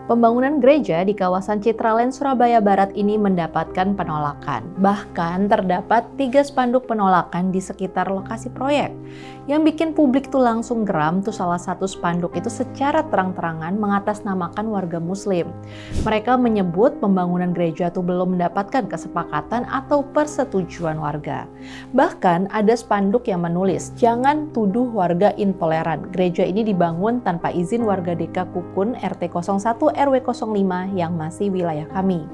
Pembangunan gereja di kawasan Citraland, Surabaya Barat ini mendapatkan penolakan. Bahkan terdapat 3 spanduk penolakan di sekitar lokasi proyek. Yang bikin publik tuh langsung geram tuh salah satu spanduk itu secara terang-terangan mengatasnamakan warga Muslim. Mereka menyebut pembangunan gereja tuh belum mendapatkan kesepakatan atau persetujuan warga. Bahkan ada spanduk yang menulis, "Jangan tuduh warga intoleran. Gereja ini dibangun tanpa izin warga DK Kukun RT 01 RW 05 yang masih wilayah kami."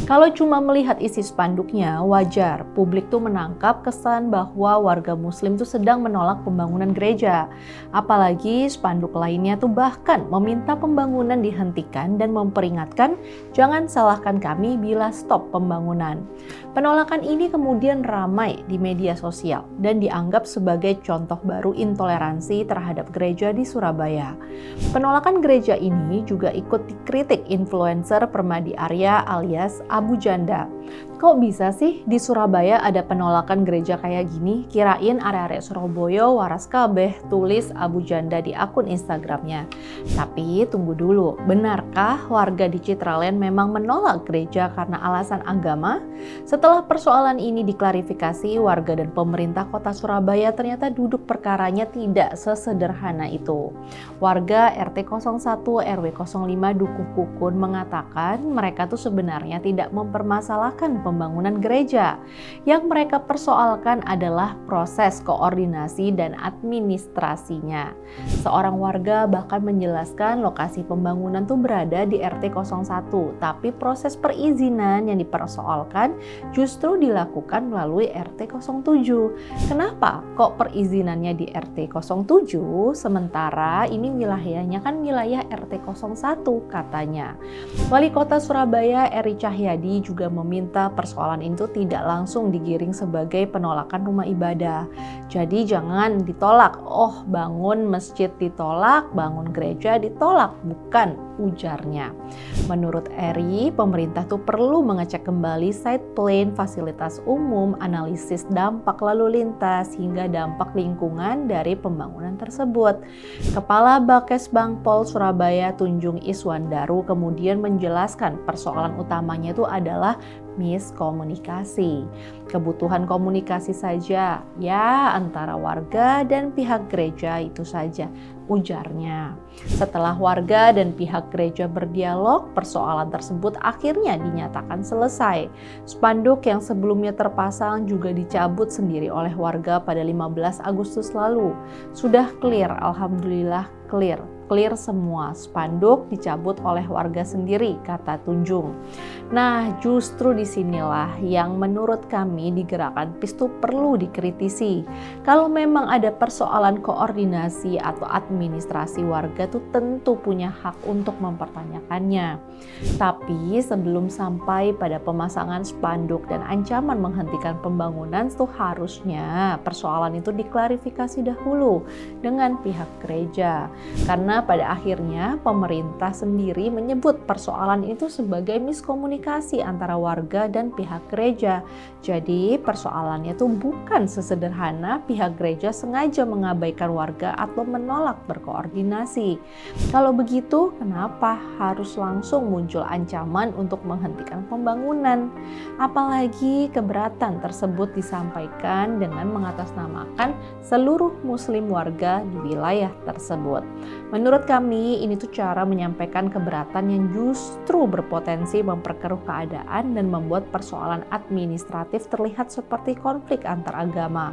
Kalau cuma melihat isi spanduknya, wajar publik tuh menangkap kesan bahwa warga Muslim tuh sedang menolak pembangunan gereja. Apalagi spanduk lainnya tuh bahkan meminta pembangunan dihentikan dan memperingatkan jangan salahkan kami bila stop pembangunan. Penolakan ini kemudian ramai di media sosial dan dianggap sebagai contoh baru intoleransi terhadap gereja di Surabaya. Penolakan gereja ini juga ikut dikritik influencer Permadi Arya alias Abu Janda. Kok bisa sih di Surabaya ada penolakan gereja kayak gini? Kirain arek-arek Surabaya waras kabeh, tulis Abu Janda di akun Instagramnya. Tapi tunggu dulu, benarkah warga di Citraland memang menolak gereja karena alasan agama? Setelah persoalan ini diklarifikasi, warga dan pemerintah kota Surabaya ternyata duduk perkaranya tidak sesederhana itu. Warga RT 01 RW 05 Dukuh Kukun mengatakan mereka tuh sebenarnya tidak mempermasalahkan pembangunan gereja. Yang mereka persoalkan adalah proses koordinasi dan administrasinya. Seorang warga bahkan menjelaskan lokasi pembangunan tuh berada di RT 01, tapi proses perizinan yang dipersoalkan justru dilakukan melalui RT 07. Kenapa kok perizinannya di RT 07 sementara ini wilayahnya kan wilayah RT 01 katanya. Wali Kota Surabaya Eri Cahyadi juga meminta persoalan itu tidak langsung digiring sebagai penolakan rumah ibadah. Jadi jangan ditolak, oh bangun masjid ditolak, bangun gereja ditolak, bukan, ujarnya. Menurut Eri, pemerintah tuh perlu mengecek kembali site plan, fasilitas umum, analisis dampak lalu lintas, hingga dampak lingkungan dari pembangunan tersebut. Kepala Bakes Bangpol Surabaya Tunjung Iswandaru kemudian menjelaskan persoalan utamanya itu adalah miskomunikasi. Kebutuhan komunikasi saja, ya antara warga dan pihak gereja itu saja, ujarnya. Setelah warga dan pihak gereja berdialog, persoalan tersebut akhirnya dinyatakan selesai. Spanduk yang sebelumnya terpasang juga dicabut sendiri oleh warga pada 15 Agustus lalu. Sudah clear, alhamdulillah clear semua, spanduk dicabut oleh warga sendiri, kata Tunjung. Nah, justru disinilah yang menurut kami di Gerakan PIS itu perlu dikritisi. Kalau memang ada persoalan koordinasi atau administrasi, warga tuh tentu punya hak untuk mempertanyakannya. Tapi sebelum sampai pada pemasangan spanduk dan ancaman menghentikan pembangunan tuh harusnya persoalan itu diklarifikasi dahulu dengan pihak gereja. Karena pada akhirnya pemerintah sendiri menyebut persoalan itu sebagai miskomunikasi antara warga dan pihak gereja. Jadi persoalannya itu bukan sesederhana pihak gereja sengaja mengabaikan warga atau menolak berkoordinasi. Kalau begitu, kenapa harus langsung muncul ancaman untuk menghentikan pembangunan? Apalagi keberatan tersebut disampaikan dengan mengatasnamakan seluruh muslim warga di wilayah tersebut. Menurut kami, ini tuh cara menyampaikan keberatan yang justru berpotensi memperkeruh keadaan dan membuat persoalan administratif terlihat seperti konflik antar agama.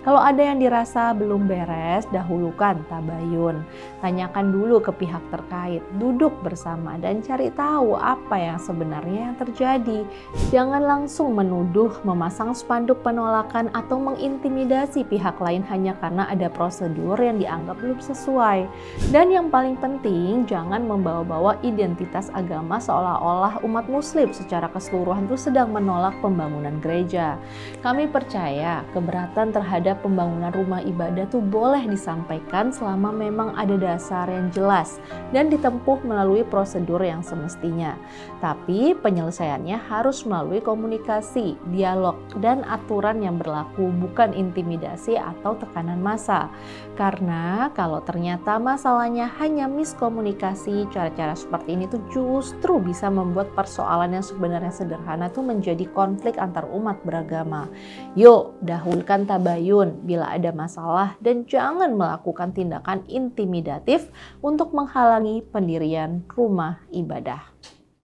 Kalau ada yang dirasa belum beres, dahulukan tabayun. Tanyakan dulu ke pihak terkait, duduk bersama dan cari tahu apa yang sebenarnya yang terjadi. Jangan langsung menuduh, memasang spanduk penolakan atau mengintimidasi pihak lain hanya karena ada prosedur yang dianggap belum sesuai. Dan yang paling penting, jangan membawa-bawa identitas agama seolah-olah umat muslim secara keseluruhan itu sedang menolak pembangunan gereja. Kami percaya keberatan terhadap pembangunan rumah ibadah itu boleh disampaikan selama memang ada dasar yang jelas dan ditempuh melalui prosedur yang semestinya. Tapi penyelesaiannya harus melalui komunikasi, dialog, dan aturan yang berlaku, bukan intimidasi atau tekanan massa. Karena kalau ternyata masalahnya sebenarnya hanya miskomunikasi. Cara-cara seperti ini tuh justru bisa membuat persoalan yang sebenarnya sederhana tuh menjadi konflik antar umat beragama. Yuk, dahulukan tabayun bila ada masalah dan jangan melakukan tindakan intimidatif untuk menghalangi pendirian rumah ibadah.